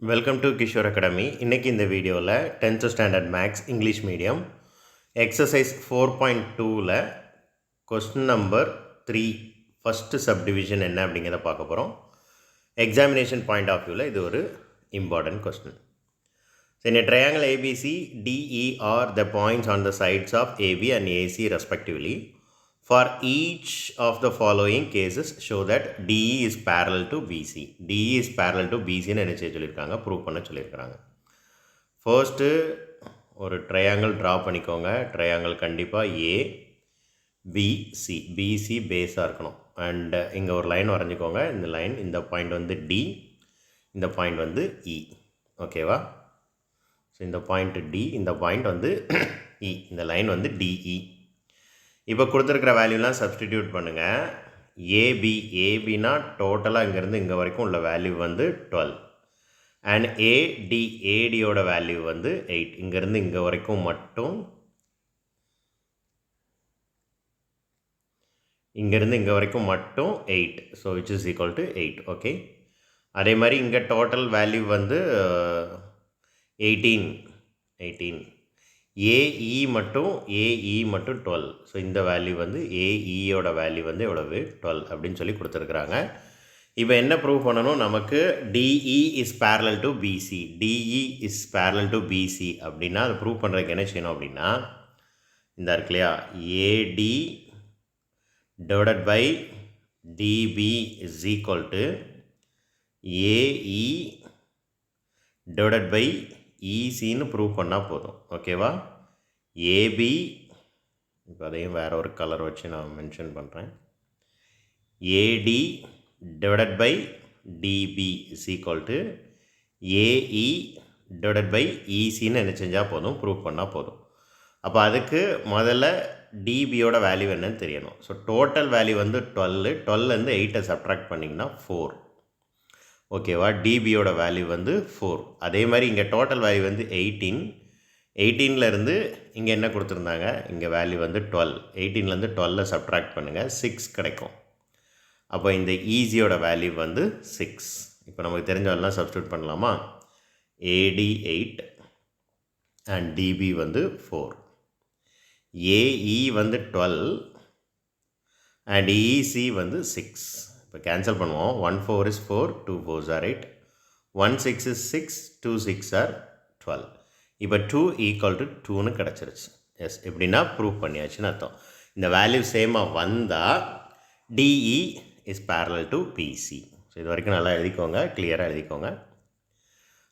Welcome to Kishore academy. இன்றைக்கி இந்த வீடியோவில் 10th standard maths English medium exercise 4.2ல் கொஸ்டின் நம்பர் 3 ஃபஸ்ட்டு சப்டிவிஷன் என்ன அப்படிங்கிறத பார்க்க போகிறோம். எக்ஸாமினேஷன் பாயிண்ட் ஆஃப் வியூவில் இது ஒரு important question. In a triangle ABC, DE are the points on the sides of AB and AC respectively. For each of the following cases, show that DE is parallel to BC. DE is parallel to BC ன்னு என்ன செய்ய சொல்லியிருக்காங்க, prove பண்ண சொல்லியிருக்காங்க. First ஒரு triangle draw பண்ணிக்கோங்க. Triangle கண்டிப்பாக ABC, BC பேஸாக இருக்கணும். அண்ட் இங்கே ஒரு லைன் வரைஞ்சிக்கோங்க. இந்த லைன், இந்த பாயிண்ட் வந்து D, இந்த பாயிண்ட் வந்து E. ஓகேவா? ஸோ இந்த பாயிண்ட் D, இந்த பாயிண்ட் வந்து E, இந்த லைன் வந்து DE. இப்போ கொடுத்துருக்கிற வேல்யூலாம் சப்ஸ்டிடியூட் பண்ணுங்கள். ஏபினா டோட்டலாக இங்கேருந்து இங்கே வரைக்கும் உள்ள வேல்யூ வந்து 12. அண்ட் ஏடியோட வேல்யூ வந்து 8. இங்கேருந்து இங்கே வரைக்கும் மட்டும், இங்கேருந்து இங்கே வரைக்கும் மட்டும் 8. So which is equal to 8. Okay, அதே மாதிரி இங்கே டோட்டல் வேல்யூ வந்து 18. ஏஇ மட்டும் 12. ஸோ இந்த வேல்யூ வந்து ஏஇயோட வேல்யூ வந்து எவ்வளவு, 12 அப்படின்னு சொல்லி கொடுத்துருக்குறாங்க. இப்போ என்ன ப்ரூவ் பண்ணணும், நமக்கு DE is parallel to BC. DE is parallel to BC அப்படின்னா அதை ப்ரூவ் பண்ணுறதுக்கு என்ன செய்யணும் அப்படின்னா, இந்த இருக்கு இல்லையா, AD divided by DB is equal to AE divided by ஈசின்னு ப்ரூவ் பண்ணால் போதும். ஓகேவா? ஏபி, இப்போ அதையும் வேறு ஒரு கலர் வச்சு நான் மென்ஷன் பண்ணுறேன். AD divided by DB is equal to AE divided by ஈசின்னு என்ன செஞ்சால் போதும், ப்ரூவ் பண்ணால் போதும். அப்போ அதுக்கு முதல்ல டிபியோட வேல்யூ என்னன்னு தெரியணும். ஸோ டோட்டல் வேல்யூ வந்து 12லேருந்து 8 சப்ட்ராக்ட் பண்ணிங்கன்னா 4. ஓகேவா? டிபியோட வேல்யூ வந்து 4. அதே மாதிரி இங்கே டோட்டல் வேல்யூ வந்து 18லேருந்து இங்கே என்ன கொடுத்துருந்தாங்க, இங்கே வேல்யூ வந்து 12. 18லேருந்து 12 சப்ட்ராக்ட் பண்ணுங்கள், 6 கிடைக்கும். அப்போ இந்த ஈஸியோட வேல்யூ வந்து 6. இப்போ நமக்கு தெரிஞ்சவெல்லாம் சப்ஸ்டியூட் பண்ணலாமா? ஏடி 8 அண்ட் டிபி வந்து 4. ஏஇ வந்து 12 அண்ட் இசி வந்து 6. இப்போ கேன்சல் பண்ணுவோம். 1 4 is 4, 2 4s are 8, 1 6 is 6, 2 6 are 12. இப்போ 2 ஈக்குவல் டு 2ன்னு கிடச்சிருச்சு. எஸ், எப்படின்னா ப்ரூவ் பண்ணியாச்சுன்னு அர்த்தம். இந்த வேல்யூ சேமாக வந்தால் DE is parallel to BC. So இது வரைக்கும் நல்லா எழுதிக்கோங்க, கிளியராக எழுதிக்கோங்க.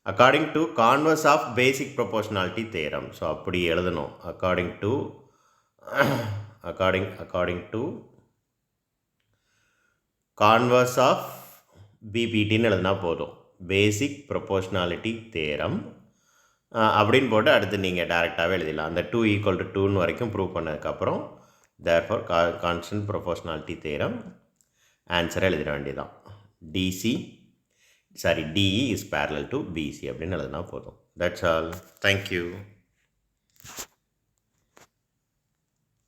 According to converse of basic proportionality theorem. So அப்படி எழுதணும். அக்கார்டிங் டு கான்வர்ஸ் ஆஃப் பிபிடின்னு எழுதினா போதும். பேசிக் ப்ரொபோர்ஷனாலிட்டி தேரம் அப்படின்னு போட்டு அடுத்து நீங்கள் டேரெக்டாகவே எழுதிடலாம். அந்த 2 ஈக்குவல் டு 2 வரைக்கும் ப்ரூவ் பண்ணதுக்கப்புறம் தேர்ஃபார் கான்ஸ்டன்ட் ப்ரொபோர்ஷனாலிட்டி தேரம் ஆன்சரை எழுதிட வேண்டியதான். DE is parallel to BC அப்படின்னு எழுதினா போதும். That's all. தேங்க்யூ.